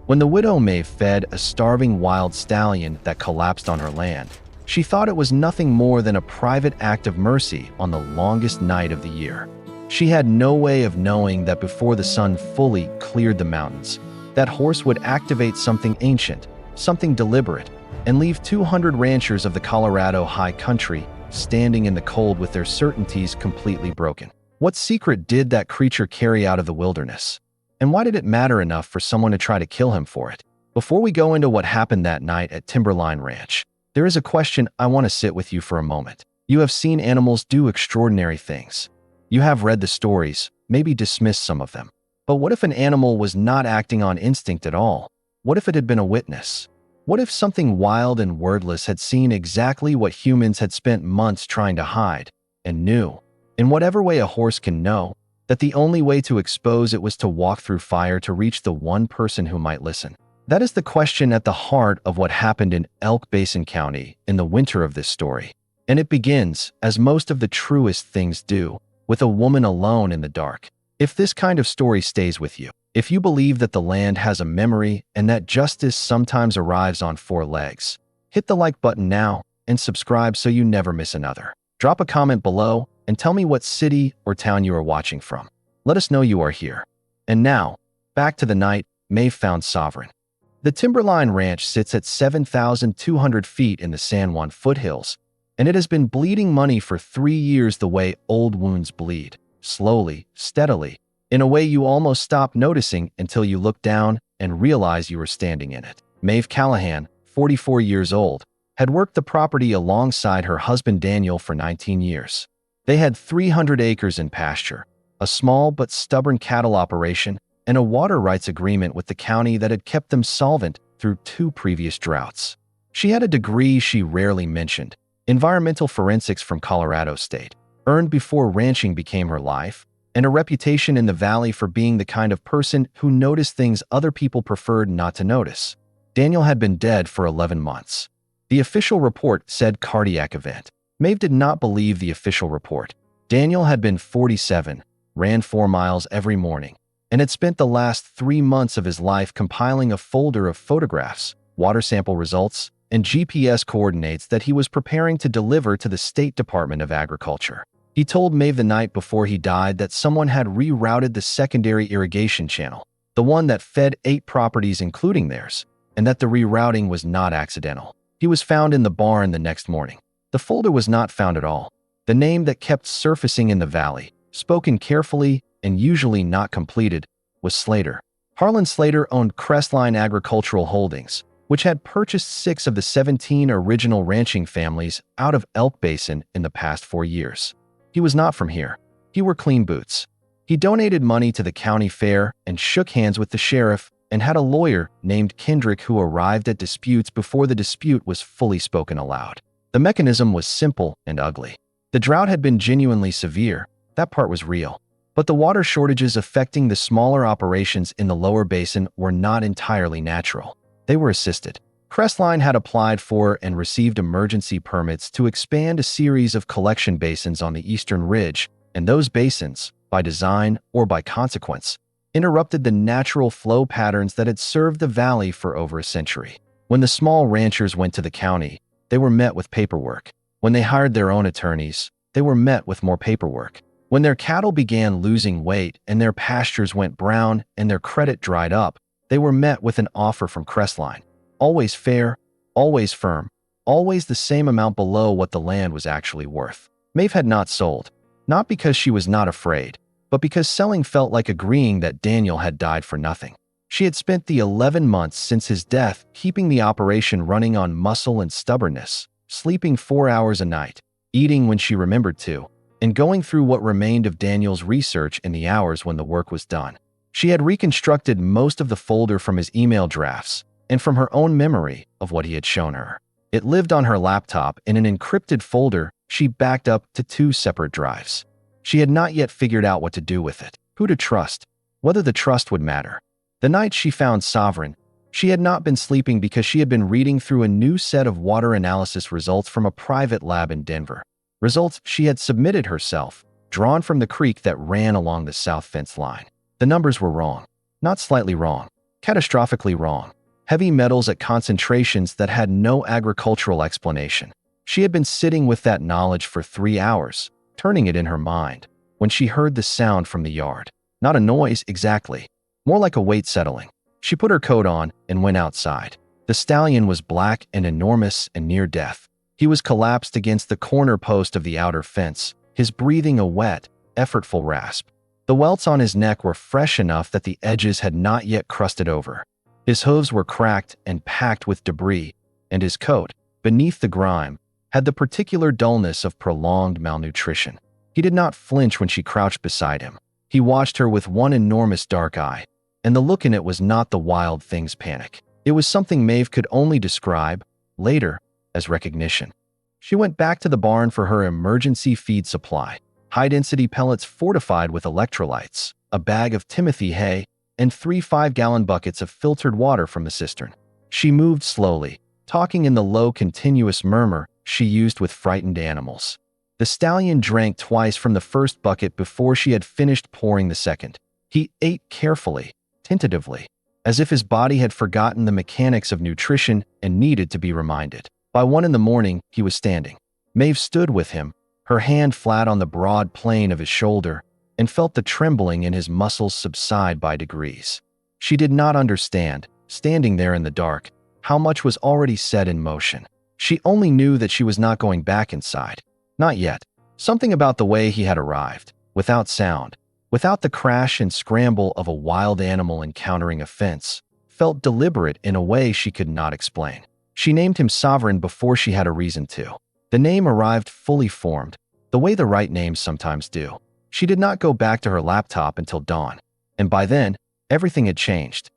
When the widow Mave fed a starving wild stallion that collapsed on her land, she thought it was nothing more than a private act of mercy on the longest night of the year. She had no way of knowing that before the sun fully cleared the mountains, that horse would activate something ancient, something deliberate, and leave 200 ranchers of the Colorado high country standing in the cold with their certainties completely broken. What secret did that creature carry out of the wilderness? And why did it matter enough for someone to try to kill him for it? Before we go into what happened that night at Timberline Ranch, there is a question I want to sit with you for a moment. You have seen animals do extraordinary things. You have read the stories, maybe dismissed some of them. But what if an animal was not acting on instinct at all? What if it had been a witness? What if something wild and wordless had seen exactly what humans had spent months trying to hide, and knew, in whatever way a horse can know, that the only way to expose it was to walk through fire to reach the one person who might listen? That is the question at the heart of what happened in Elk Basin County in the winter of this story. And it begins, as most of the truest things do, with a woman alone in the dark. If this kind of story stays with you, if you believe that the land has a memory and that justice sometimes arrives on four legs, hit the like button now and subscribe so you never miss another. Drop a comment below and tell me what city or town you are watching from. Let us know you are here. And now, back to the night Mave found Sovereign. The Timberline Ranch sits at 7,200 feet in the San Juan foothills, and it has been bleeding money for 3 years the way old wounds bleed, slowly, steadily, in a way you almost stop noticing until you look down and realize you were standing in it. Mave Callahan, 44 years old, had worked the property alongside her husband Daniel for 19 years. They had 300 acres in pasture, a small but stubborn cattle operation, and a water rights agreement with the county that had kept them solvent through 2 previous droughts. She had a degree she rarely mentioned, environmental forensics from Colorado State, earned before ranching became her life, and a reputation in the valley for being the kind of person who noticed things other people preferred not to notice. Daniel had been dead for 11 months. The official report said cardiac event. Mave did not believe the official report. Daniel had been 47, ran 4 miles every morning, and had spent the last 3 months of his life compiling a folder of photographs, water sample results, and GPS coordinates that he was preparing to deliver to the State Department of Agriculture. He told Mave the night before he died that someone had rerouted the secondary irrigation channel, the one that fed 8 properties including theirs, and that the rerouting was not accidental. He was found in the barn the next morning. The folder was not found at all. The name that kept surfacing in the valley, spoken carefully and usually not completed, was Slater. Harlan Slater owned Crestline Agricultural Holdings, which had purchased 6 of the 17 original ranching families out of Elk Basin in the past 4 years. He was not from here. He wore clean boots. He donated money to the county fair and shook hands with the sheriff and had a lawyer named Kendrick who arrived at disputes before the dispute was fully spoken aloud. The mechanism was simple and ugly. The drought had been genuinely severe. That part was real. But the water shortages affecting the smaller operations in the lower basin were not entirely natural. They were assisted. Crestline had applied for and received emergency permits to expand a series of collection basins on the eastern ridge, and those basins, by design or by consequence, interrupted the natural flow patterns that had served the valley for over a century. When the small ranchers went to the county, they were met with paperwork. When they hired their own attorneys, they were met with more paperwork. When their cattle began losing weight and their pastures went brown and their credit dried up, they were met with an offer from Crestline. Always fair, always firm, always the same amount below what the land was actually worth. Mave had not sold, not because she was not afraid, but because selling felt like agreeing that Daniel had died for nothing. She had spent the 11 months since his death keeping the operation running on muscle and stubbornness, sleeping 4 hours a night, eating when she remembered to, and going through what remained of Daniel's research in the hours when the work was done. She had reconstructed most of the folder from his email drafts and from her own memory of what he had shown her. It lived on her laptop in an encrypted folder she backed up to 2 separate drives. She had not yet figured out what to do with it, who to trust, whether the trust would matter. The night she found Sovereign, she had not been sleeping because she had been reading through a new set of water analysis results from a private lab in Denver. Results she had submitted herself, drawn from the creek that ran along the south fence line. The numbers were wrong. Not slightly wrong. catastrophically wrong. Heavy metals at concentrations that had no agricultural explanation. She had been sitting with that knowledge for 3 hours, turning it in her mind, when she heard the sound from the yard. Not a noise exactly, more like a weight settling. She put her coat on and went outside. The stallion was black and enormous and near death. He was collapsed against the corner post of the outer fence, his breathing a wet, effortful rasp. The welts on his neck were fresh enough that the edges had not yet crusted over. His hooves were cracked and packed with debris, and his coat, beneath the grime, had the particular dullness of prolonged malnutrition. He did not flinch when she crouched beside him. He watched her with one enormous dark eye, and the look in it was not the wild thing's panic. It was something Mave could only describe, later, as recognition. She went back to the barn for her emergency feed supply, high-density pellets fortified with electrolytes, a bag of Timothy hay, and 3 5-gallon buckets of filtered water from the cistern. She moved slowly, talking in the low continuous murmur she used with frightened animals. The stallion drank twice from the first bucket before she had finished pouring the second. He ate carefully, tentatively, as if his body had forgotten the mechanics of nutrition and needed to be reminded. By 1 in the morning, he was standing. Mave stood with him, her hand flat on the broad plane of his shoulder, and felt the trembling in his muscles subside by degrees. She did not understand, standing there in the dark, how much was already set in motion. She only knew that she was not going back inside. Not yet. Something about the way he had arrived, without sound, without the crash and scramble of a wild animal encountering a fence, felt deliberate in a way she could not explain. She named him Sovereign before she had a reason to. The name arrived fully formed, the way the right names sometimes do. She did not go back to her laptop until dawn, and by then, everything had changed.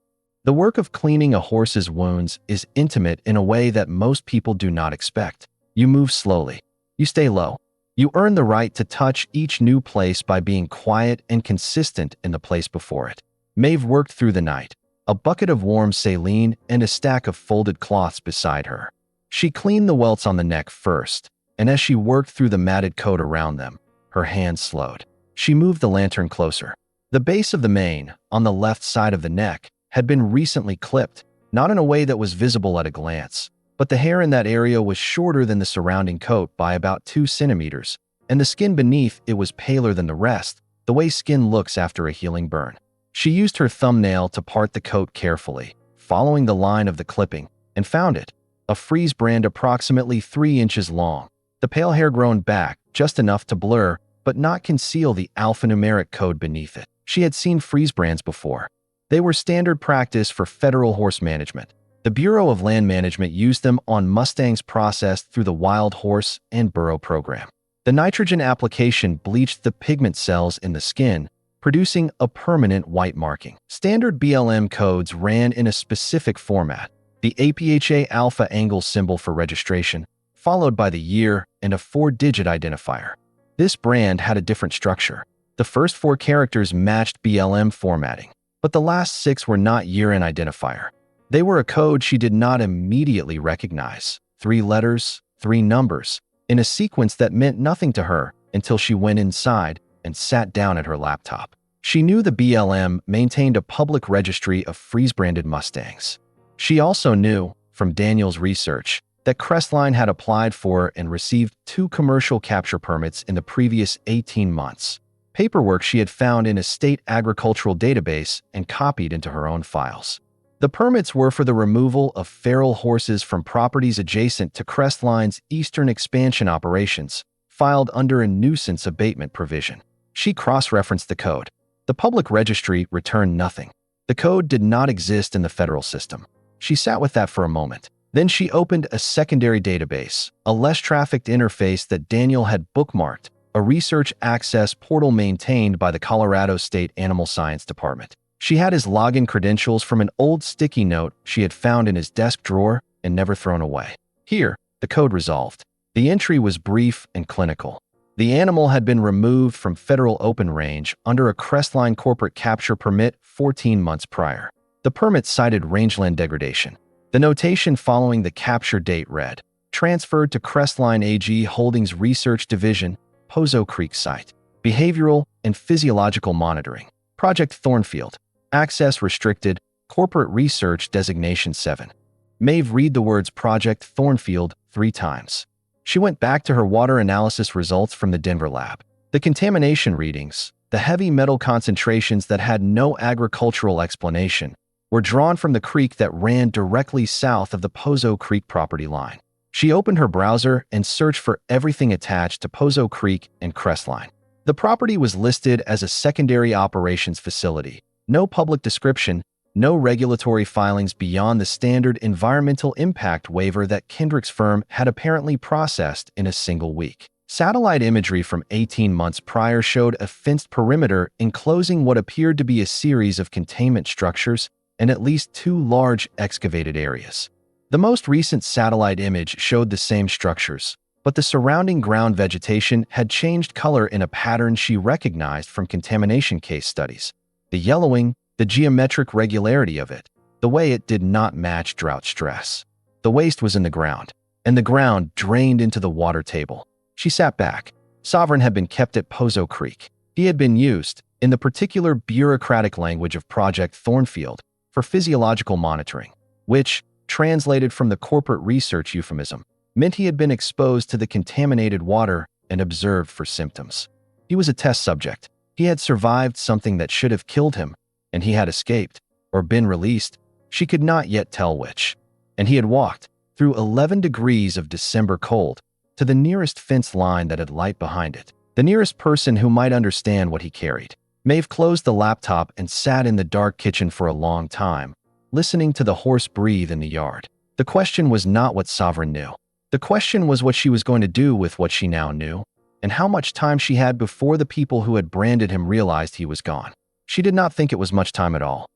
The work of cleaning a horse's wounds is intimate in a way that most people do not expect. You move slowly. You stay low. You earn the right to touch each new place by being quiet and consistent in the place before it. Mave worked through the night, a bucket of warm saline and a stack of folded cloths beside her. She cleaned the welts on the neck first, and as she worked through the matted coat around them, her hands slowed. She moved the lantern closer. The base of the mane, on the left side of the neck, had been recently clipped, not in a way that was visible at a glance, but the hair in that area was shorter than the surrounding coat by about 2 centimeters, and the skin beneath it was paler than the rest, the way skin looks after a healing burn. She used her thumbnail to part the coat carefully, following the line of the clipping, and found it, a freeze brand approximately 3 inches long, the pale hair grown back just enough to blur but not conceal the alphanumeric code beneath it. She had seen freeze brands before. They were standard practice for federal horse management. The Bureau of Land Management used them on Mustangs processed through the Wild Horse and Burro program. The nitrogen application bleached the pigment cells in the skin, producing a permanent white marking. Standard BLM codes ran in a specific format, the APHA alpha angle symbol for registration, followed by the year and a 4-digit identifier. This brand had a different structure. The first 4 characters matched BLM formatting, but the last 6 were not year-end identifier. They were a code she did not immediately recognize. 3 letters, 3 numbers, in a sequence that meant nothing to her until she went inside and sat down at her laptop. She knew the BLM maintained a public registry of freeze-branded Mustangs. She also knew, from Daniel's research, that Crestline had applied for and received 2 commercial capture permits in the previous 18 months. Paperwork she had found in a state agricultural database and copied into her own files. The permits were for the removal of feral horses from properties adjacent to Crestline's eastern expansion operations, filed under a nuisance abatement provision. She cross-referenced the code. The public registry returned nothing. The code did not exist in the federal system. She sat with that for a moment. Then she opened a secondary database, a less trafficked interface that Daniel had bookmarked, a research access portal maintained by the Colorado State Animal Science Department. She had his login credentials from an old sticky note she had found in his desk drawer and never thrown away. Here, the code resolved. The entry was brief and clinical. The animal had been removed from federal open range under a Crestline corporate capture permit 14 months prior. The permit cited rangeland degradation. The notation following the capture date read, transferred to Crestline AG Holdings Research Division, Pozo Creek Site. Behavioral and physiological monitoring. Project Thornfield. Access restricted. Corporate Research Designation 7. Mave read the words Project Thornfield 3 times. She went back to her water analysis results from the Denver lab. The contamination readings, the heavy metal concentrations that had no agricultural explanation, were drawn from the creek that ran directly south of the Pozo Creek property line. She opened her browser and searched for everything attached to Pozo Creek and Crestline. The property was listed as a secondary operations facility. No public description, no regulatory filings beyond the standard environmental impact waiver that Kendrick's firm had apparently processed in a single week. Satellite imagery from 18 months prior showed a fenced perimeter enclosing what appeared to be a series of containment structures and at least 2 large excavated areas. The most recent satellite image showed the same structures, but the surrounding ground vegetation had changed color in a pattern she recognized from contamination case studies. The yellowing, the geometric regularity of it, the way it did not match drought stress. The waste was in the ground, and the ground drained into the water table. She sat back. Sovereign had been kept at Pozo Creek. He had been used, in the particular bureaucratic language of Project Thornfield, for physiological monitoring, which, translated from the corporate research euphemism, meant he had been exposed to the contaminated water and observed for symptoms. He was a test subject. He had survived something that should have killed him, and he had escaped, or been released. She could not yet tell which. And he had walked, through 11 degrees of December cold, to the nearest fence line that had light behind it, the nearest person who might understand what he carried. Mave closed the laptop and sat in the dark kitchen for a long time, listening to the horse breathe in the yard. The question was not what Sovereign knew. The question was what she was going to do with what she now knew, and how much time she had before the people who had branded him realized he was gone. She did not think it was much time at all.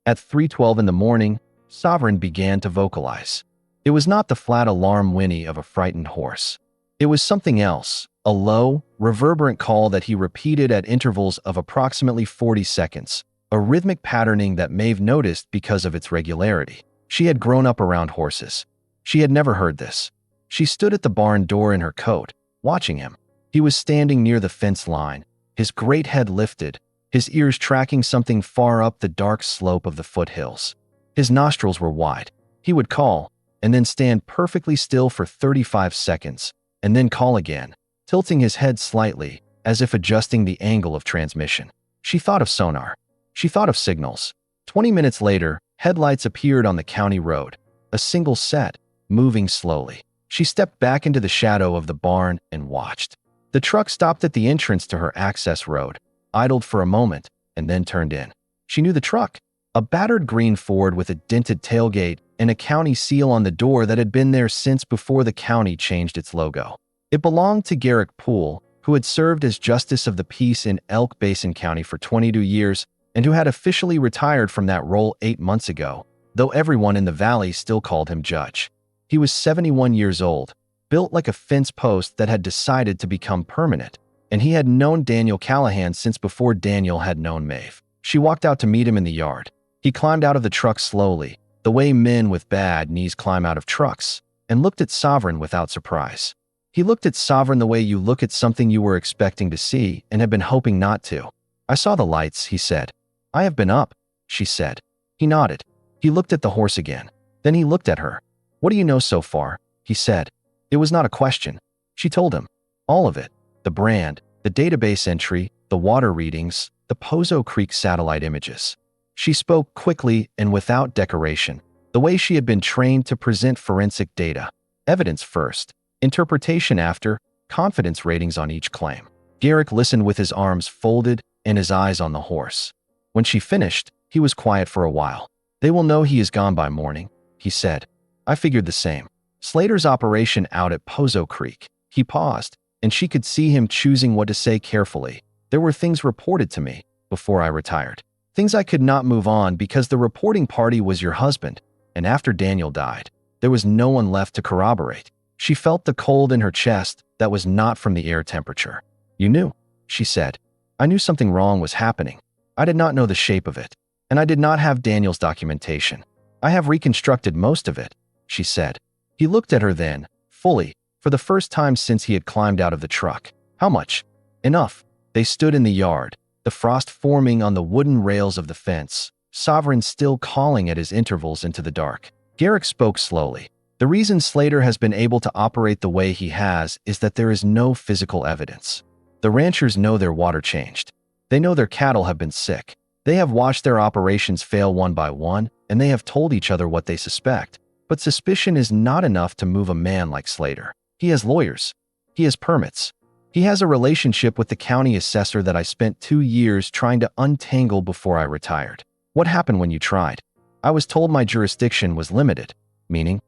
At 3:12 in the morning, Sovereign began to vocalize. It was not the flat alarm whinny of a frightened horse. It was something else, a low, reverberant call that he repeated at intervals of approximately 40 seconds, a rhythmic patterning that Mave noticed because of its regularity. She had grown up around horses. She had never heard this. She stood at the barn door in her coat, watching him. He was standing near the fence line, his great head lifted, his ears tracking something far up the dark slope of the foothills. His nostrils were wide. He would call, and then stand perfectly still for 35 seconds, and then call again, tilting his head slightly, as if adjusting the angle of transmission. She thought of sonar. She thought of signals. 20 minutes later, headlights appeared on the county road, a single set, moving slowly. She stepped back into the shadow of the barn and watched. The truck stopped at the entrance to her access road, idled for a moment, and then turned in. She knew the truck, a battered green Ford with a dented tailgate and a county seal on the door that had been there since before the county changed its logo. It belonged to Garrick Poole, who had served as Justice of the Peace in Elk Basin County for 22 years and who had officially retired from that role 8 months ago, though everyone in the valley still called him Judge. He was 71 years old, built like a fence post that had decided to become permanent, and he had known Daniel Callahan since before Daniel had known Mave. She walked out to meet him in the yard. He climbed out of the truck slowly, the way men with bad knees climb out of trucks, and looked at Sovereign without surprise. He looked at Sovereign the way you look at something you were expecting to see and had been hoping not to. "I saw the lights," he said. "I have been up," she said. He nodded. He looked at the horse again. Then he looked at her. "What do you know so far?" he said. It was not a question. She told him. All of it. The brand, the database entry, the water readings, the Pozo Creek satellite images. She spoke quickly and without decoration, the way she had been trained to present forensic data. Evidence first, interpretation after, confidence ratings on each claim. Garrick listened with his arms folded and his eyes on the horse. When she finished, he was quiet for a while. "They will know he is gone by morning," he said. "I figured the same. Slater's operation out at Pozo Creek." He paused, and she could see him choosing what to say carefully. "There were things reported to me before I retired. Things I could not move on because the reporting party was your husband, and after Daniel died, there was no one left to corroborate." She felt the cold in her chest that was not from the air temperature. "You knew," she said. "I knew something wrong was happening. I did not know the shape of it, and I did not have Daniel's documentation. I have reconstructed most of it," she said. He looked at her then, fully, for the first time since he had climbed out of the truck. "How much?" "Enough." They stood in the yard, the frost forming on the wooden rails of the fence, Sovereign still calling at his intervals into the dark. Garrick spoke slowly. The reason Slater has been able to operate the way he has is that there is no physical evidence. The ranchers know their water changed. They know their cattle have been sick. They have watched their operations fail one by one, and they have told each other what they suspect. But suspicion is not enough to move a man like Slater. He has lawyers. He has permits. He has a relationship with the county assessor that I spent 2 years trying to untangle before I retired. What happened when you tried? I was told my jurisdiction was limited. Meaning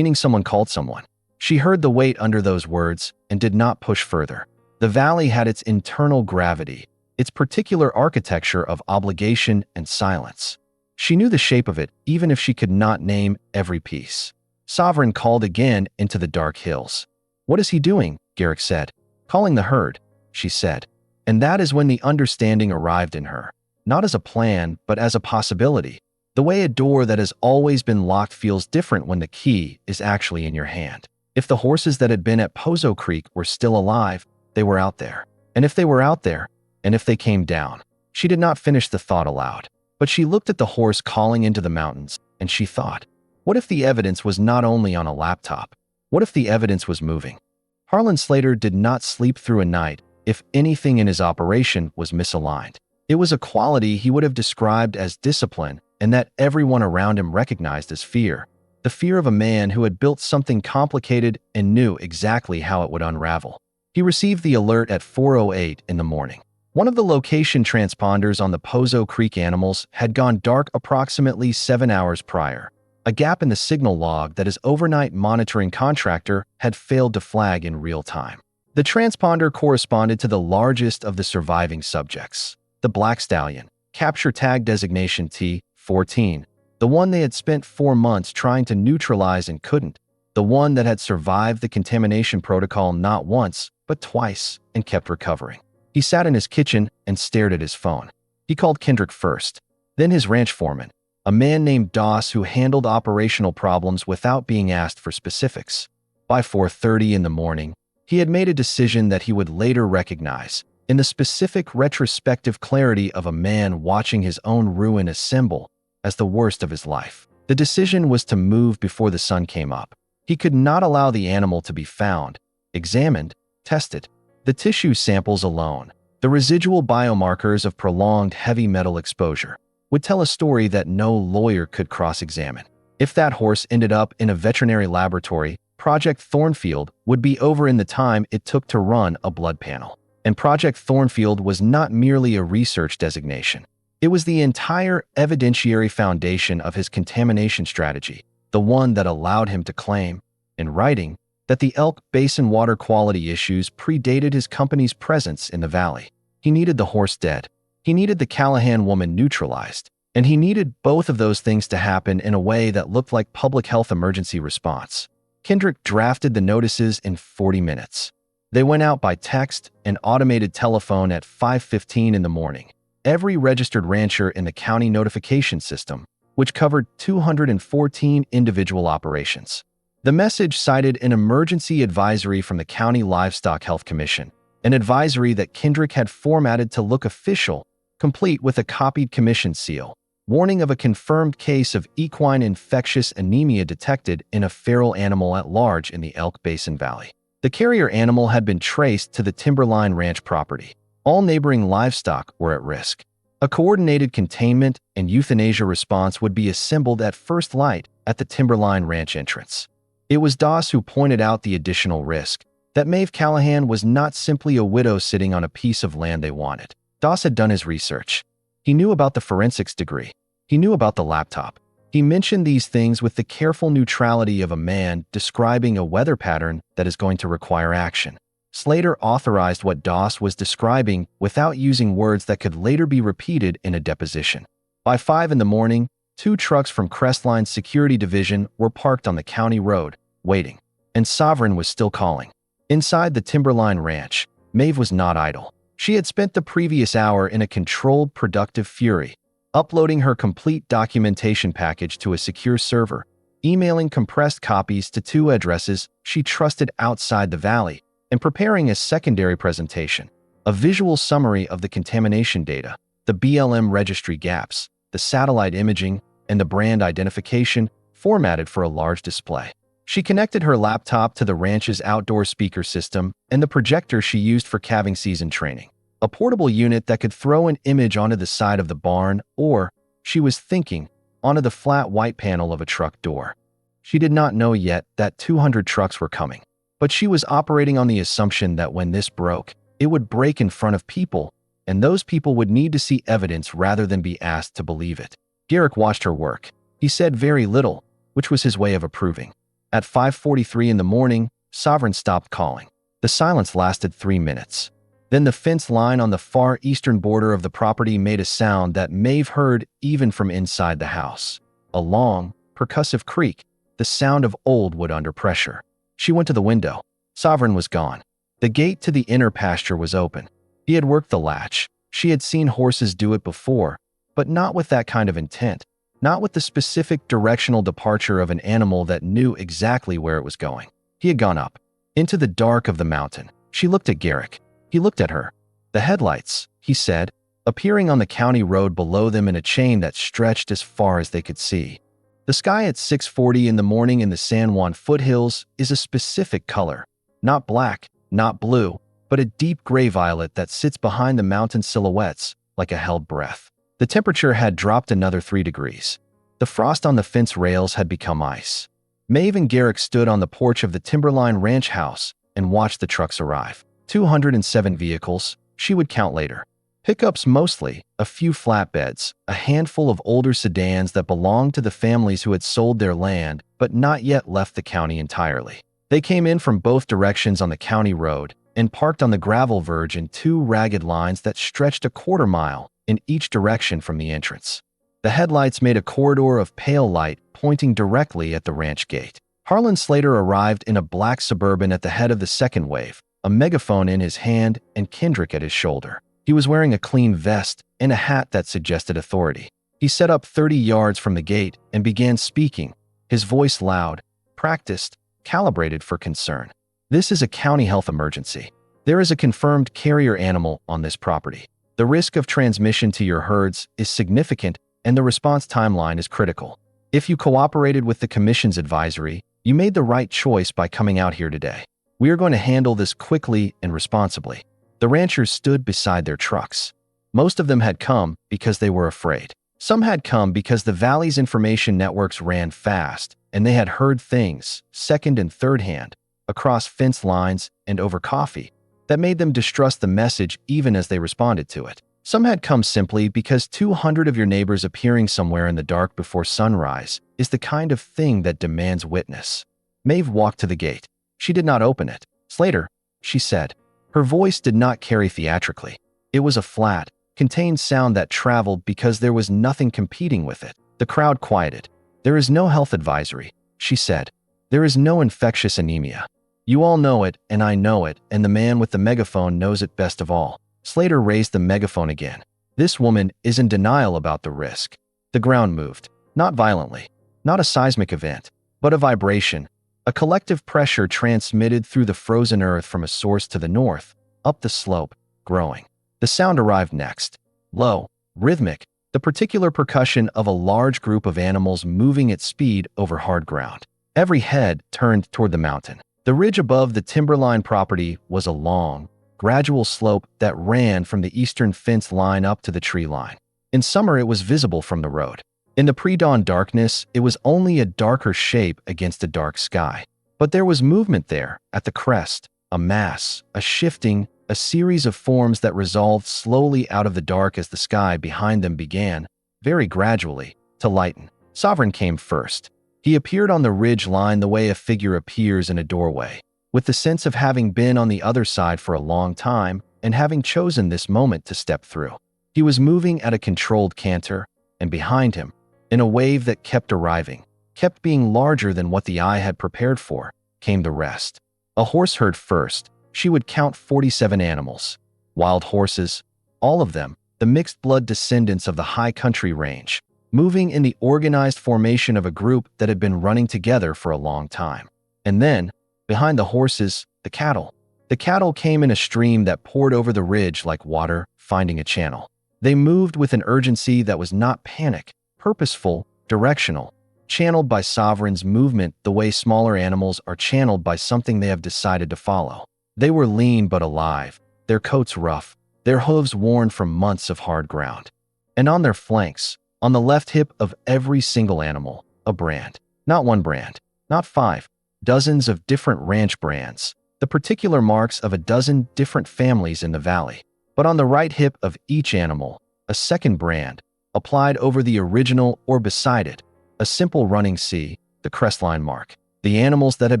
someone called someone. She heard the weight under those words and did not push further. The valley had its internal gravity, its particular architecture of obligation and silence. She knew the shape of it, even if she could not name every piece. Sovereign called again into the dark hills. What is he doing? Garrick said. Calling the herd, she said. And that is when the understanding arrived in her. Not as a plan, but as a possibility. The way a door that has always been locked feels different when the key is actually in your hand. If the horses that had been at Pozo Creek were still alive, they were out there. And if they were out there, and if they came down. She did not finish the thought aloud, but she looked at the horse calling into the mountains, and she thought, what if the evidence was not only on a laptop? What if the evidence was moving? Harlan Slater did not sleep through a night if anything in his operation was misaligned. It was a quality he would have described as discipline and that everyone around him recognized as fear. The fear of a man who had built something complicated and knew exactly how it would unravel. He received the alert at 4:08 in the morning. One of the location transponders on the Pozo Creek animals had gone dark approximately 7 hours prior. A gap in the signal log that his overnight monitoring contractor had failed to flag in real time. The transponder corresponded to the largest of the surviving subjects, the Black Stallion, capture tag designation T-14, the one they had spent 4 months trying to neutralize and couldn't, the one that had survived the contamination protocol not once, but twice, and kept recovering. He sat in his kitchen and stared at his phone. He called Kendrick first, then his ranch foreman, a man named Doss who handled operational problems without being asked for specifics. By 4:30 in the morning, he had made a decision that he would later recognize in the specific retrospective clarity of a man watching his own ruin assemble as the worst of his life. The decision was to move before the sun came up. He could not allow the animal to be found, examined, tested. The tissue samples alone, the residual biomarkers of prolonged heavy metal exposure, would tell a story that no lawyer could cross-examine. If that horse ended up in a veterinary laboratory, Project Thornfield would be over in the time it took to run a blood panel. And Project Thornfield was not merely a research designation. It was the entire evidentiary foundation of his contamination strategy, the one that allowed him to claim, in writing, that the Elk Basin water quality issues predated his company's presence in the valley. He needed the horse dead. He needed the Callahan woman neutralized. And he needed both of those things to happen in a way that looked like public health emergency response. Kendrick drafted the notices in 40 minutes. They went out by text and automated telephone at 5:15 in the morning. Every registered rancher in the county notification system, which covered 214 individual operations. The message cited an emergency advisory from the County Livestock Health Commission, an advisory that Kendrick had formatted to look official, complete with a copied commission seal, warning of a confirmed case of equine infectious anemia detected in a feral animal at large in the Elk Basin Valley. The carrier animal had been traced to the Timberline Ranch property. All neighboring livestock were at risk. A coordinated containment and euthanasia response would be assembled at first light at the Timberline Ranch entrance. It was Doss who pointed out the additional risk, that Mave Callahan was not simply a widow sitting on a piece of land they wanted. Doss had done his research. He knew about the forensics degree. He knew about the laptop. He mentioned these things with the careful neutrality of a man describing a weather pattern that is going to require action. Slater authorized what Doss was describing without using words that could later be repeated in a deposition. By 5 in the morning, 2 trucks from Crestline's security division were parked on the county road, waiting. And Sovereign was still calling. Inside the Timberline Ranch, Mave was not idle. She had spent the previous hour in a controlled, productive fury, uploading her complete documentation package to a secure server, emailing compressed copies to 2 addresses she trusted outside the valley, and preparing a secondary presentation, a visual summary of the contamination data, the BLM registry gaps, the satellite imaging, and the brand identification formatted for a large display. She connected her laptop to the ranch's outdoor speaker system and the projector she used for calving season training. A portable unit that could throw an image onto the side of the barn or, she was thinking, onto the flat white panel of a truck door. She did not know yet that 200 trucks were coming, but she was operating on the assumption that when this broke, it would break in front of people, and those people would need to see evidence rather than be asked to believe it. Garrick watched her work. He said very little, which was his way of approving. At 5:43 in the morning, Sovereign stopped calling. The silence lasted 3 minutes. Then the fence line on the far eastern border of the property made a sound that Mave heard even from inside the house. A long, percussive creak, the sound of old wood under pressure. She went to the window. Sovereign was gone. The gate to the inner pasture was open. He had worked the latch. She had seen horses do it before, but not with that kind of intent. Not with the specific directional departure of an animal that knew exactly where it was going. He had gone up, into the dark of the mountain. She looked at Garrick. He looked at her. The headlights, he said, appearing on the county road below them in a chain that stretched as far as they could see. The sky at 6:40 in the morning in the San Juan foothills is a specific color. Not black, not blue, but a deep gray violet that sits behind the mountain silhouettes like a held breath. The temperature had dropped another 3 degrees. The frost on the fence rails had become ice. Mave and Garrick stood on the porch of the Timberline Ranch house and watched the trucks arrive. 207 vehicles, she would count later. Pickups mostly, a few flatbeds, a handful of older sedans that belonged to the families who had sold their land but not yet left the county entirely. They came in from both directions on the county road and parked on the gravel verge in 2 ragged lines that stretched a quarter mile in each direction from the entrance. The headlights made a corridor of pale light pointing directly at the ranch gate. Harlan Slater arrived in a black Suburban at the head of the second wave, a megaphone in his hand and Kendrick at his shoulder. He was wearing a clean vest and a hat that suggested authority. He set up 30 yards from the gate and began speaking, his voice loud, practiced, calibrated for concern. This is a county health emergency. There is a confirmed carrier animal on this property. The risk of transmission to your herds is significant and the response timeline is critical. If you cooperated with the commission's advisory, you made the right choice by coming out here today. We are going to handle this quickly and responsibly. The ranchers stood beside their trucks. Most of them had come because they were afraid. Some had come because the valley's information networks ran fast and they had heard things, second and third hand, across fence lines and over coffee, that made them distrust the message even as they responded to it. Some had come simply because 200 of your neighbors appearing somewhere in the dark before sunrise is the kind of thing that demands witness. Mave walked to the gate. She did not open it. Slater, she said. Her voice did not carry theatrically. It was a flat, contained sound that traveled because there was nothing competing with it. The crowd quieted. There is no health advisory, she said. There is no infectious anemia. You all know it, and I know it, and the man with the megaphone knows it best of all. Slater raised the megaphone again. This woman is in denial about the risk. The ground moved. Not violently. Not a seismic event, but a vibration. A collective pressure transmitted through the frozen earth from a source to the north, up the slope, growing. The sound arrived next. Low, rhythmic, the particular percussion of a large group of animals moving at speed over hard ground. Every head turned toward the mountain. The ridge above the Timberline property was a long, gradual slope that ran from the eastern fence line up to the tree line. In summer, it was visible from the road. In the pre-dawn darkness, it was only a darker shape against a dark sky. But there was movement there, at the crest, a mass, a shifting, a series of forms that resolved slowly out of the dark as the sky behind them began, very gradually, to lighten. Sovereign came first. He appeared on the ridge line the way a figure appears in a doorway, with the sense of having been on the other side for a long time and having chosen this moment to step through. He was moving at a controlled canter, and behind him, in a wave that kept arriving, kept being larger than what the eye had prepared for, came the rest. A horse herd first. She would count 47 animals. Wild horses, all of them, the mixed-blood descendants of the high country range, moving in the organized formation of a group that had been running together for a long time. And then, behind the horses, the cattle. The cattle came in a stream that poured over the ridge like water finding a channel. They moved with an urgency that was not panic, purposeful, directional, channeled by Sovereign's movement the way smaller animals are channeled by something they have decided to follow. They were lean but alive, their coats rough, their hooves worn from months of hard ground. And on their flanks, on the left hip of every single animal, a brand. Not one brand, not 5, dozens of different ranch brands, the particular marks of a dozen different families in the valley. But on the right hip of each animal, a second brand, applied over the original or beside it, a simple running C, the crestline mark. The animals that had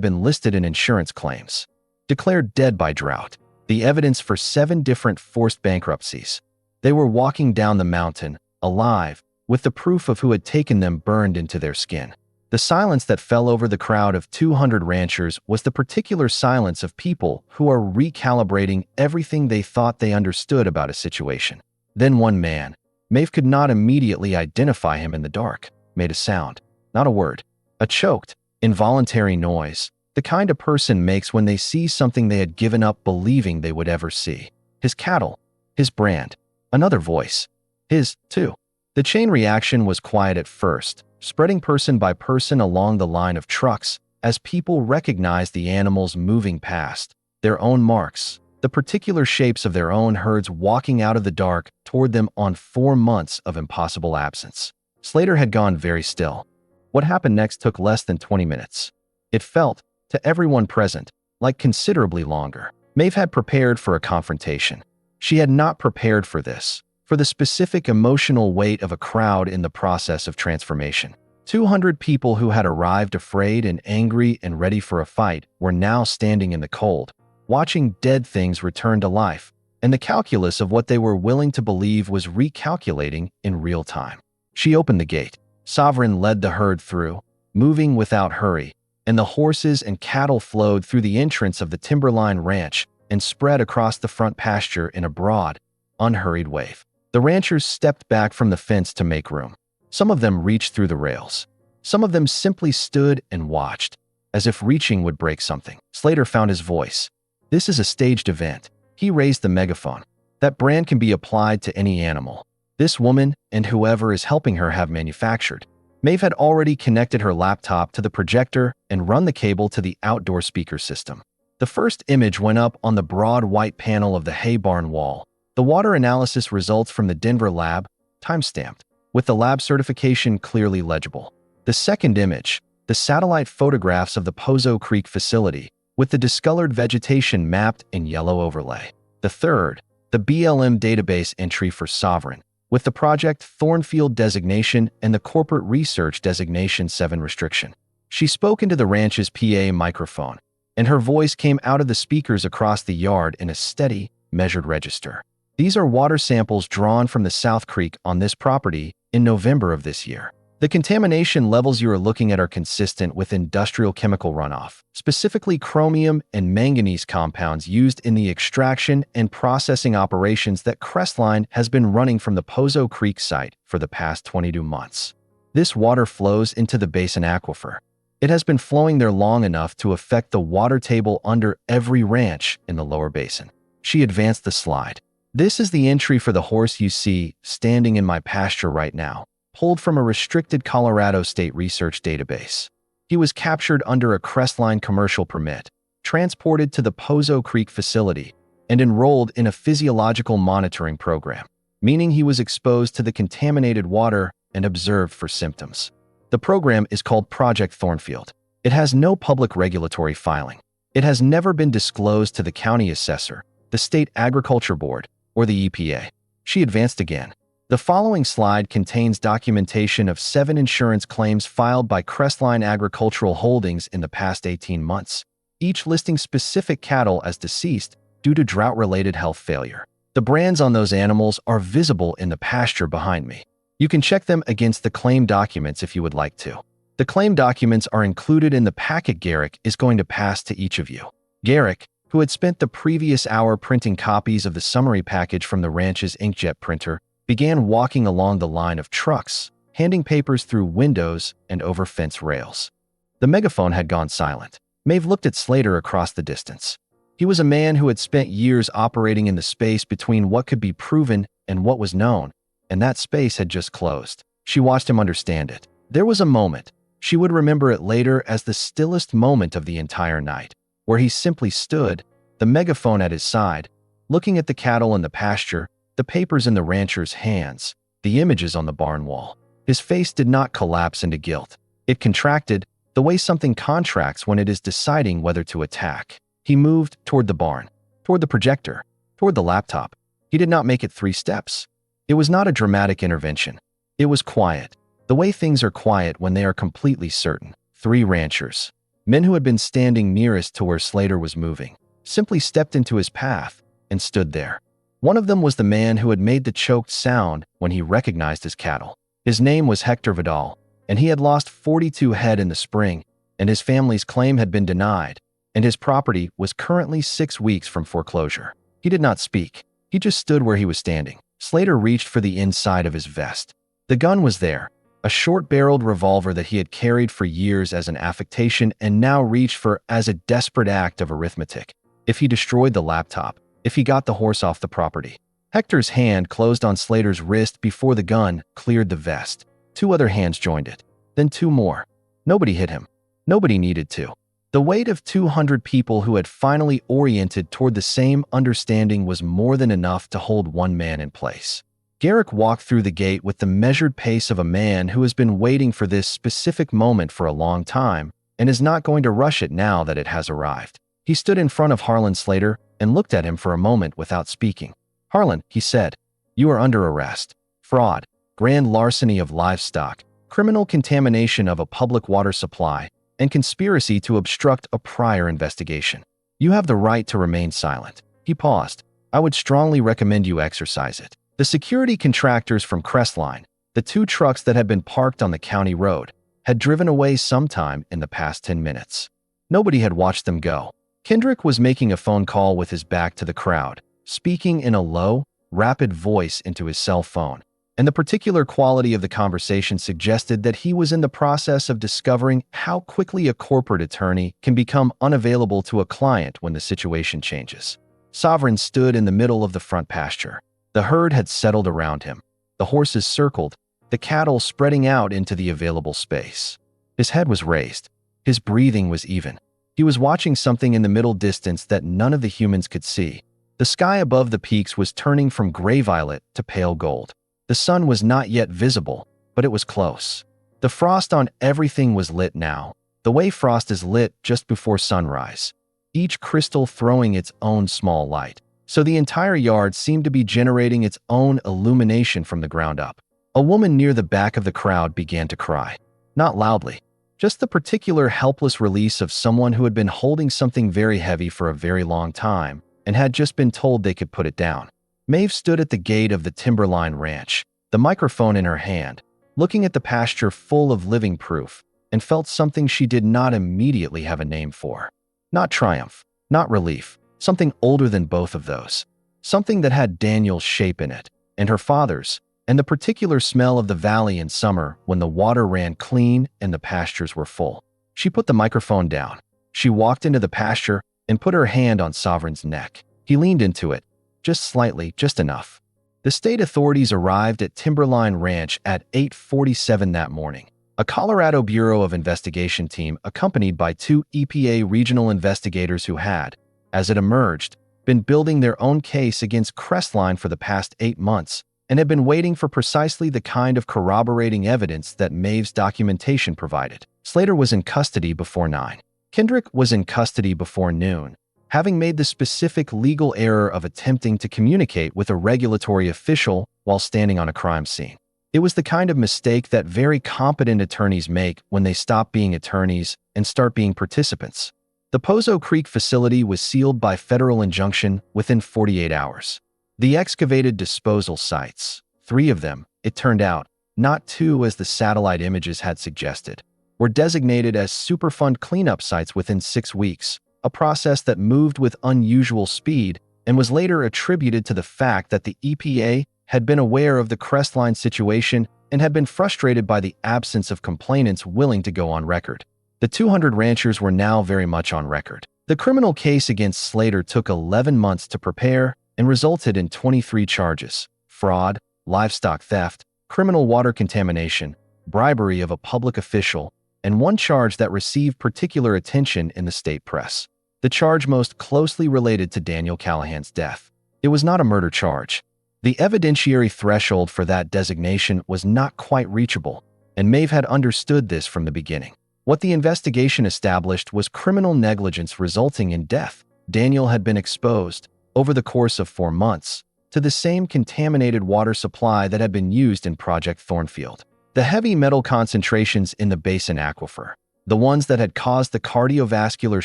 been listed in insurance claims, declared dead by drought, the evidence for 7 different forced bankruptcies. They were walking down the mountain, alive, with the proof of who had taken them burned into their skin. The silence that fell over the crowd of 200 ranchers was the particular silence of people who are recalibrating everything they thought they understood about a situation. Then one man, Mave could not immediately identify him in the dark, made a sound, not a word, a choked, involuntary noise, the kind a person makes when they see something they had given up believing they would ever see. His cattle, his brand, another voice, his, too. The chain reaction was quiet at first, spreading person by person along the line of trucks as people recognized the animals moving past, their own marks, the particular shapes of their own herds walking out of the dark toward them on 4 months of impossible absence. Slater had gone very still. What happened next took less than 20 minutes. It felt, to everyone present, like considerably longer. Mave had prepared for a confrontation. She had not prepared for this, for the specific emotional weight of a crowd in the process of transformation. 200 people who had arrived afraid and angry and ready for a fight were now standing in the cold, watching dead things return to life, and the calculus of what they were willing to believe was recalculating in real time. She opened the gate. Sovereign led the herd through, moving without hurry, and the horses and cattle flowed through the entrance of the Timberline Ranch and spread across the front pasture in a broad, unhurried wave. The ranchers stepped back from the fence to make room. Some of them reached through the rails. Some of them simply stood and watched, as if reaching would break something. Slater found his voice. This is a staged event. He raised the megaphone. That brand can be applied to any animal. This woman and whoever is helping her have manufactured. Mave had already connected her laptop to the projector and run the cable to the outdoor speaker system. The first image went up on the broad white panel of the hay barn wall. The water analysis results from the Denver lab, time-stamped, with the lab certification clearly legible. The second image, the satellite photographs of the Pozo Creek facility, with the discolored vegetation mapped in yellow overlay. The third, the BLM database entry for Sovereign, with the Project Thornfield designation and the Corporate Research Designation 7 restriction. She spoke into the ranch's PA microphone, and her voice came out of the speakers across the yard in a steady, measured register. These are water samples drawn from the South Creek on this property in November of this year. The contamination levels you are looking at are consistent with industrial chemical runoff, specifically chromium and manganese compounds used in the extraction and processing operations that Crestline has been running from the Pozo Creek site for the past 22 months. This water flows into the basin aquifer. It has been flowing there long enough to affect the water table under every ranch in the lower basin. She advanced the slide. This is the entry for the horse you see standing in my pasture right now, pulled from a restricted Colorado State research database. He was captured under a Crestline commercial permit, transported to the Pozo Creek facility, and enrolled in a physiological monitoring program, meaning he was exposed to the contaminated water and observed for symptoms. The program is called Project Thornfield. It has no public regulatory filing. It has never been disclosed to the county assessor, the state agriculture board, or the EPA. She advanced again. The following slide contains documentation of 7 insurance claims filed by Crestline Agricultural Holdings in the past 18 months, each listing specific cattle as deceased due to drought-related health failure. The brands on those animals are visible in the pasture behind me. You can check them against the claim documents if you would like to. The claim documents are included in the packet Garrick is going to pass to each of you. Garrick, who had spent the previous hour printing copies of the summary package from the ranch's inkjet printer, began walking along the line of trucks, handing papers through windows and over fence rails. The megaphone had gone silent. Mave looked at Slater across the distance. He was a man who had spent years operating in the space between what could be proven and what was known, and that space had just closed. She watched him understand it. There was a moment. She would remember it later as the stillest moment of the entire night, where he simply stood, the megaphone at his side, looking at the cattle in the pasture, the papers in the rancher's hands, the images on the barn wall. His face did not collapse into guilt. It contracted, the way something contracts when it is deciding whether to attack. He moved toward the barn, toward the projector, toward the laptop. He did not make it 3 steps. It was not a dramatic intervention. It was quiet, the way things are quiet when they are completely certain. 3 ranchers, men who had been standing nearest to where Slater was moving, simply stepped into his path and stood there. One of them was the man who had made the choked sound when he recognized his cattle. His name was Hector Vidal, and he had lost 42 head in the spring, and his family's claim had been denied, and his property was currently 6 weeks from foreclosure. He did not speak. He just stood where he was standing. Slater reached for the inside of his vest. The gun was there, a short-barreled revolver that he had carried for years as an affectation and now reached for as a desperate act of arithmetic. If he destroyed the laptop, if he got the horse off the property. Hector's hand closed on Slater's wrist before the gun cleared the vest. 2 other hands joined it, then 2 more. Nobody hit him. Nobody needed to. The weight of 200 people who had finally oriented toward the same understanding was more than enough to hold one man in place. Garrick walked through the gate with the measured pace of a man who has been waiting for this specific moment for a long time and is not going to rush it now that it has arrived. He stood in front of Harlan Slater and looked at him for a moment without speaking. "Harlan," he said, "you are under arrest. Fraud, grand larceny of livestock, criminal contamination of a public water supply, and conspiracy to obstruct a prior investigation. You have the right to remain silent." He paused. "I would strongly recommend you exercise it." The security contractors from Crestline, the 2 trucks that had been parked on the county road, had driven away sometime in the past 10 minutes. Nobody had watched them go. Kendrick was making a phone call with his back to the crowd, speaking in a low, rapid voice into his cell phone, and the particular quality of the conversation suggested that he was in the process of discovering how quickly a corporate attorney can become unavailable to a client when the situation changes. Sovereign stood in the middle of the front pasture. The herd had settled around him. The horses circled, the cattle spreading out into the available space. His head was raised. His breathing was even. He was watching something in the middle distance that none of the humans could see. The sky above the peaks was turning from gray-violet to pale gold. The sun was not yet visible, but it was close. The frost on everything was lit now, the way frost is lit just before sunrise, each crystal throwing its own small light. So the entire yard seemed to be generating its own illumination from the ground up. A woman near the back of the crowd began to cry. Not loudly, just the particular helpless release of someone who had been holding something very heavy for a very long time and had just been told they could put it down. Mave stood at the gate of the Timberline Ranch, the microphone in her hand, looking at the pasture full of living proof, and felt something she did not immediately have a name for. Not triumph, not relief, something older than both of those. Something that had Daniel's shape in it, and her father's, and the particular smell of the valley in summer when the water ran clean and the pastures were full. She put the microphone down. She walked into the pasture and put her hand on Sovereign's neck. He leaned into it, just slightly, just enough. The state authorities arrived at Timberline Ranch at 8:47 that morning. A Colorado Bureau of Investigation team accompanied by 2 EPA regional investigators who had, as it emerged, been building their own case against Crestline for the past 8 months and had been waiting for precisely the kind of corroborating evidence that Mave's documentation provided. Slater was in custody before 9. Kendrick was in custody before noon, having made the specific legal error of attempting to communicate with a regulatory official while standing on a crime scene. It was the kind of mistake that very competent attorneys make when they stop being attorneys and start being participants. The Pozo Creek facility was sealed by federal injunction within 48 hours. The excavated disposal sites, 3 of them, it turned out, not 2 as the satellite images had suggested, were designated as Superfund cleanup sites within 6 weeks, a process that moved with unusual speed and was later attributed to the fact that the EPA had been aware of the Crestline situation and had been frustrated by the absence of complainants willing to go on record. The 200 ranchers were now very much on record. The criminal case against Slater took 11 months to prepare and resulted in 23 charges, fraud, livestock theft, criminal water contamination, bribery of a public official, and one charge that received particular attention in the state press. The charge most closely related to Daniel Callahan's death. It was not a murder charge. The evidentiary threshold for that designation was not quite reachable, and Mave had understood this from the beginning. What the investigation established was criminal negligence resulting in death. Daniel had been exposed, over the course of 4 months, to the same contaminated water supply that had been used in Project Thornfield. The heavy metal concentrations in the basin aquifer, the ones that had caused the cardiovascular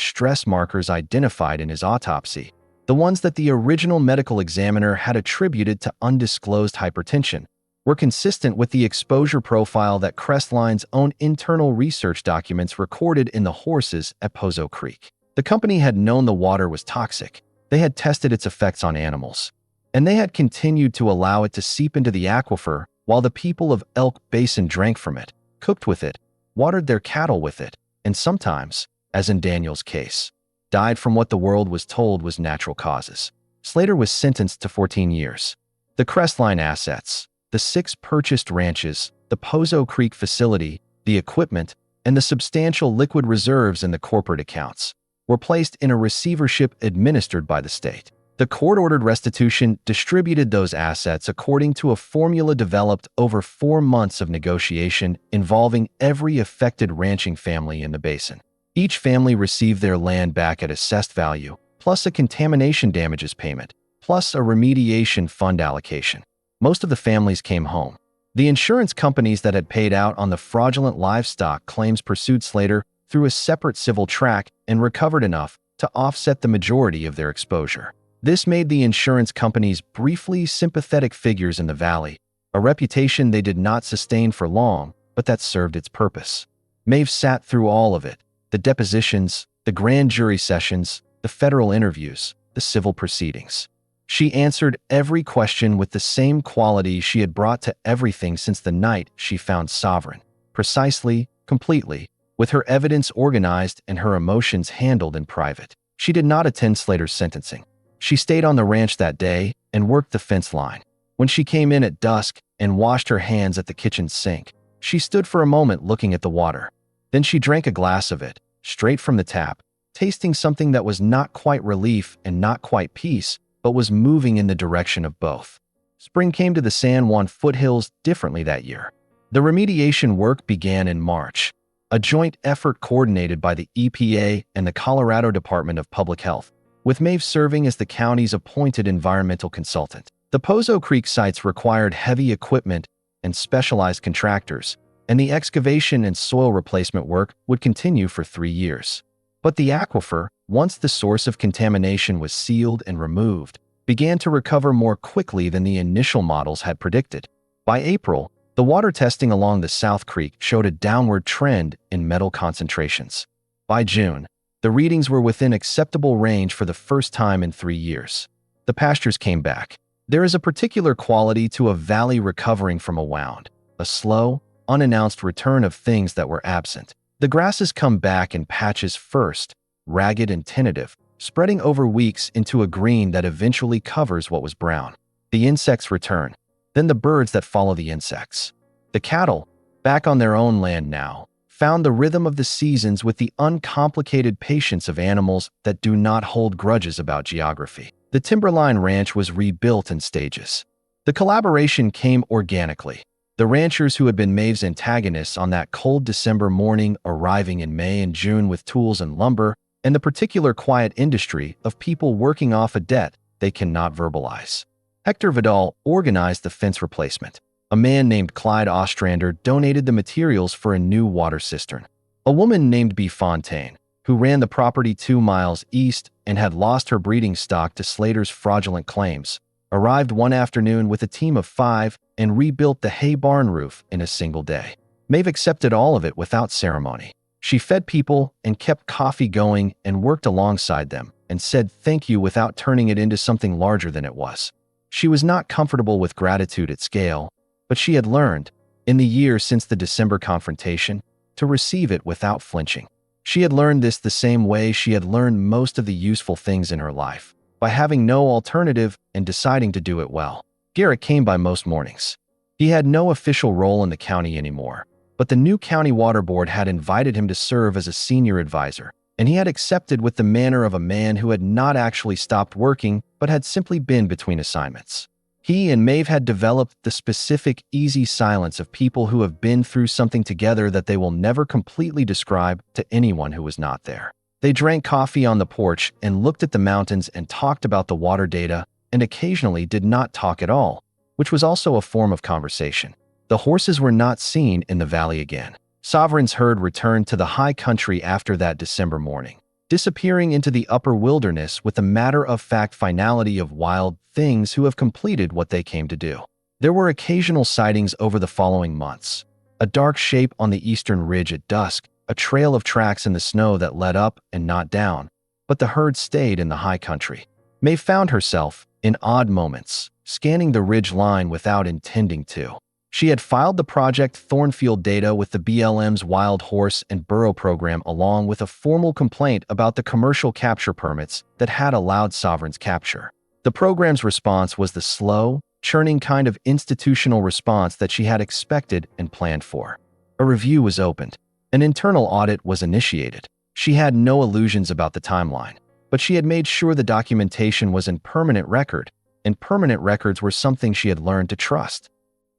stress markers identified in his autopsy, the ones that the original medical examiner had attributed to undisclosed hypertension, were consistent with the exposure profile that Crestline's own internal research documents recorded in the horses at Pozo Creek. The company had known the water was toxic. They had tested its effects on animals, and they had continued to allow it to seep into the aquifer while the people of Elk Basin drank from it, cooked with it, watered their cattle with it, and sometimes, as in Daniel's case, died from what the world was told was natural causes. Slater was sentenced to 14 years. The Crestline assets, the 6 purchased ranches, the Pozo Creek facility, the equipment, and the substantial liquid reserves in the corporate accounts were placed in a receivership administered by the state. The court-ordered restitution distributed those assets according to a formula developed over 4 months of negotiation involving every affected ranching family in the basin. Each family received their land back at assessed value, plus a contamination damages payment, plus a remediation fund allocation. Most of the families came home. The insurance companies that had paid out on the fraudulent livestock claims pursued Slater through a separate civil track and recovered enough to offset the majority of their exposure. This made the insurance companies briefly sympathetic figures in the valley, a reputation they did not sustain for long, but that served its purpose. Mave sat through all of it: the depositions, the grand jury sessions, the federal interviews, the civil proceedings. She answered every question with the same quality she had brought to everything since the night she found Sovereign. Precisely, completely, with her evidence organized and her emotions handled in private. She did not attend Slater's sentencing. She stayed on the ranch that day and worked the fence line. When she came in at dusk and washed her hands at the kitchen sink, she stood for a moment looking at the water. Then she drank a glass of it, straight from the tap, tasting something that was not quite relief and not quite peace, but was moving in the direction of both. Spring came to the San Juan foothills differently that year. The remediation work began in March, a joint effort coordinated by the EPA and the Colorado Department of Public Health, with Mave serving as the county's appointed environmental consultant. The Pozo Creek sites required heavy equipment and specialized contractors, and the excavation and soil replacement work would continue for 3 years. But the aquifer, once the source of contamination was sealed and removed, began to recover more quickly than the initial models had predicted. By April, the water testing along the South Creek showed a downward trend in metal concentrations. By June, the readings were within acceptable range for the first time in 3 years. The pastures came back. There is a particular quality to a valley recovering from a wound, a slow, unannounced return of things that were absent. The grasses come back in patches first, ragged and tentative, spreading over weeks into a green that eventually covers what was brown. The insects return, then the birds that follow the insects. The cattle, back on their own land now, found the rhythm of the seasons with the uncomplicated patience of animals that do not hold grudges about geography. The Timberline Ranch was rebuilt in stages. The collaboration came organically. The ranchers who had been Mave's antagonists on that cold December morning arriving in May and June with tools and lumber, and the particular quiet industry of people working off a debt they cannot verbalize. Hector Vidal organized the fence replacement. A man named Clyde Ostrander donated the materials for a new water cistern. A woman named B. Fontaine, who ran the property 2 miles east and had lost her breeding stock to Slater's fraudulent claims, arrived one afternoon with a team of 5 and rebuilt the hay barn roof in a single day. Mave accepted all of it without ceremony. She fed people and kept coffee going and worked alongside them and said thank you without turning it into something larger than it was. She was not comfortable with gratitude at scale, but she had learned, in the year since the December confrontation, to receive it without flinching. She had learned this the same way she had learned most of the useful things in her life, by having no alternative and deciding to do it well. Garrett came by most mornings. He had no official role in the county anymore, but the new county water board had invited him to serve as a senior advisor, and he had accepted with the manner of a man who had not actually stopped working but had simply been between assignments. He and Mave had developed the specific, easy silence of people who have been through something together that they will never completely describe to anyone who was not there. They drank coffee on the porch and looked at the mountains and talked about the water data and occasionally did not talk at all, which was also a form of conversation. The horses were not seen in the valley again. Sovereign's herd returned to the high country after that December morning, disappearing into the upper wilderness with the matter-of-fact finality of wild things who have completed what they came to do. There were occasional sightings over the following months. A dark shape on the eastern ridge at dusk, a trail of tracks in the snow that led up and not down, but the herd stayed in the high country. Mae found herself, in odd moments, scanning the ridge line without intending to. She had filed the Project Thornfield data with the BLM's Wild Horse and Burro program along with a formal complaint about the commercial capture permits that had allowed Sovereign's capture. The program's response was the slow, churning kind of institutional response that she had expected and planned for. A review was opened. An internal audit was initiated. She had no illusions about the timeline, but she had made sure the documentation was in permanent record, and permanent records were something she had learned to trust.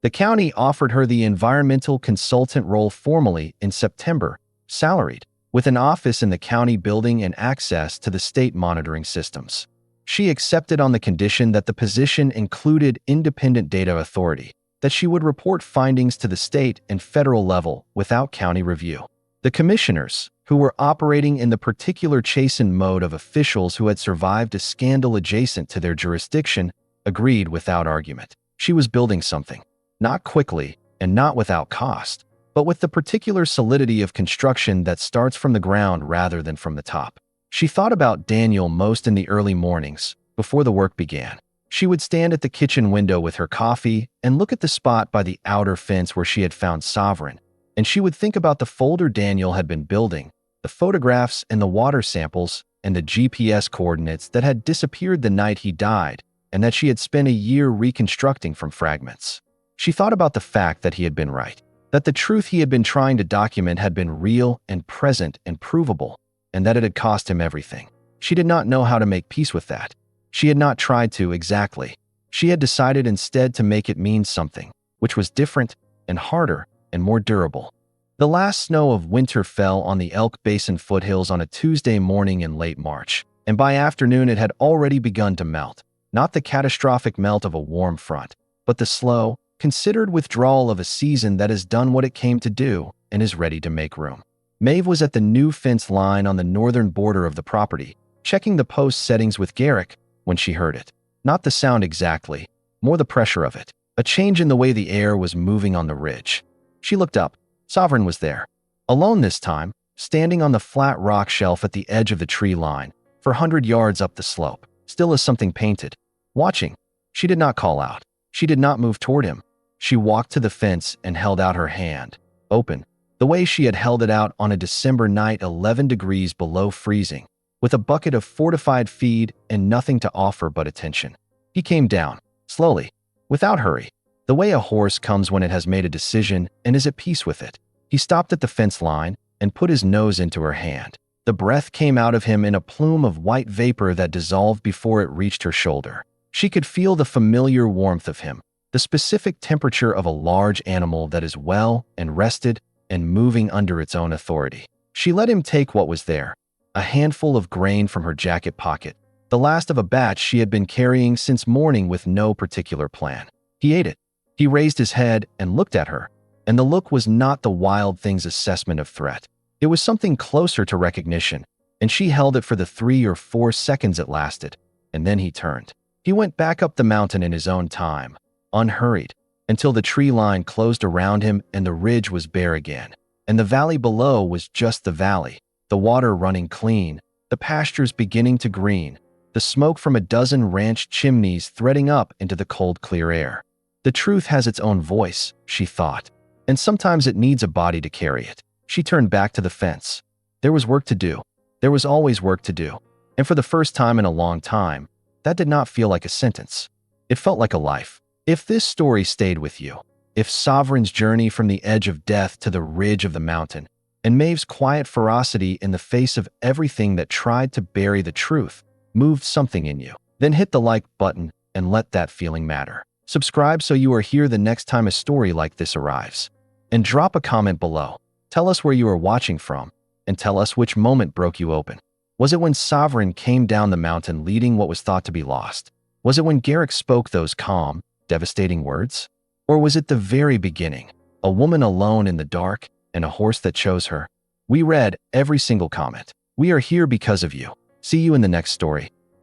The county offered her the environmental consultant role formally in September, salaried, with an office in the county building and access to the state monitoring systems. She accepted on the condition that the position included independent data authority, that she would report findings to the state and federal level without county review. The commissioners, who were operating in the particular chastened mode of officials who had survived a scandal adjacent to their jurisdiction, agreed without argument. She was building something. Not quickly and not without cost, but with the particular solidity of construction that starts from the ground rather than from the top. She thought about Daniel most in the early mornings, before the work began. She would stand at the kitchen window with her coffee and look at the spot by the outer fence where she had found Sovereign, and she would think about the folder Daniel had been building, the photographs and the water samples, and the GPS coordinates that had disappeared the night he died, and that she had spent a year reconstructing from fragments. She thought about the fact that he had been right, that the truth he had been trying to document had been real and present and provable, and that it had cost him everything. She did not know how to make peace with that. She had not tried to exactly. She had decided instead to make it mean something, which was different and harder and more durable. The last snow of winter fell on the Elk Basin foothills on a Tuesday morning in late March, and by afternoon it had already begun to melt. Not the catastrophic melt of a warm front, but the slow, considered withdrawal of a season that has done what it came to do and is ready to make room. Mave was at the new fence line on the northern border of the property, checking the post settings with Garrick when she heard it. Not the sound exactly, more the pressure of it. A change in the way the air was moving on the ridge. She looked up. Sovereign was there. Alone this time, standing on the flat rock shelf at the edge of the tree line, 400 yards up the slope, still as something painted. Watching. She did not call out. She did not move toward him. She walked to the fence and held out her hand, open, the way she had held it out on a December night 11 degrees below freezing, with a bucket of fortified feed and nothing to offer but attention. He came down, slowly, without hurry, the way a horse comes when it has made a decision and is at peace with it. He stopped at the fence line and put his nose into her hand. The breath came out of him in a plume of white vapor that dissolved before it reached her shoulder. She could feel the familiar warmth of him, the specific temperature of a large animal that is well and rested and moving under its own authority. She let him take what was there, a handful of grain from her jacket pocket, the last of a batch she had been carrying since morning with no particular plan. He ate it. He raised his head and looked at her, and the look was not the wild thing's assessment of threat. It was something closer to recognition, and she held it for the 3 or 4 seconds it lasted, and then he turned. He went back up the mountain in his own time, unhurried, until the tree line closed around him and the ridge was bare again, and the valley below was just the valley, the water running clean, the pastures beginning to green, the smoke from a dozen ranch chimneys threading up into the cold, clear air. The truth has its own voice, she thought, and sometimes it needs a body to carry it. She turned back to the fence. There was work to do. There was always work to do. And for the first time in a long time, that did not feel like a sentence. It felt like a life. If this story stayed with you, if Sovereign's journey from the edge of death to the ridge of the mountain, and Maeve's quiet ferocity in the face of everything that tried to bury the truth, moved something in you, then hit the like button and let that feeling matter. Subscribe so you are here the next time a story like this arrives. And drop a comment below. Tell us where you are watching from, and tell us which moment broke you open. Was it when Sovereign came down the mountain leading what was thought to be lost? Was it when Garrick spoke those calm, devastating words? Or was it the very beginning, a woman alone in the dark and a horse that chose her? We read every single comment. We are here because of you. See you in the next story.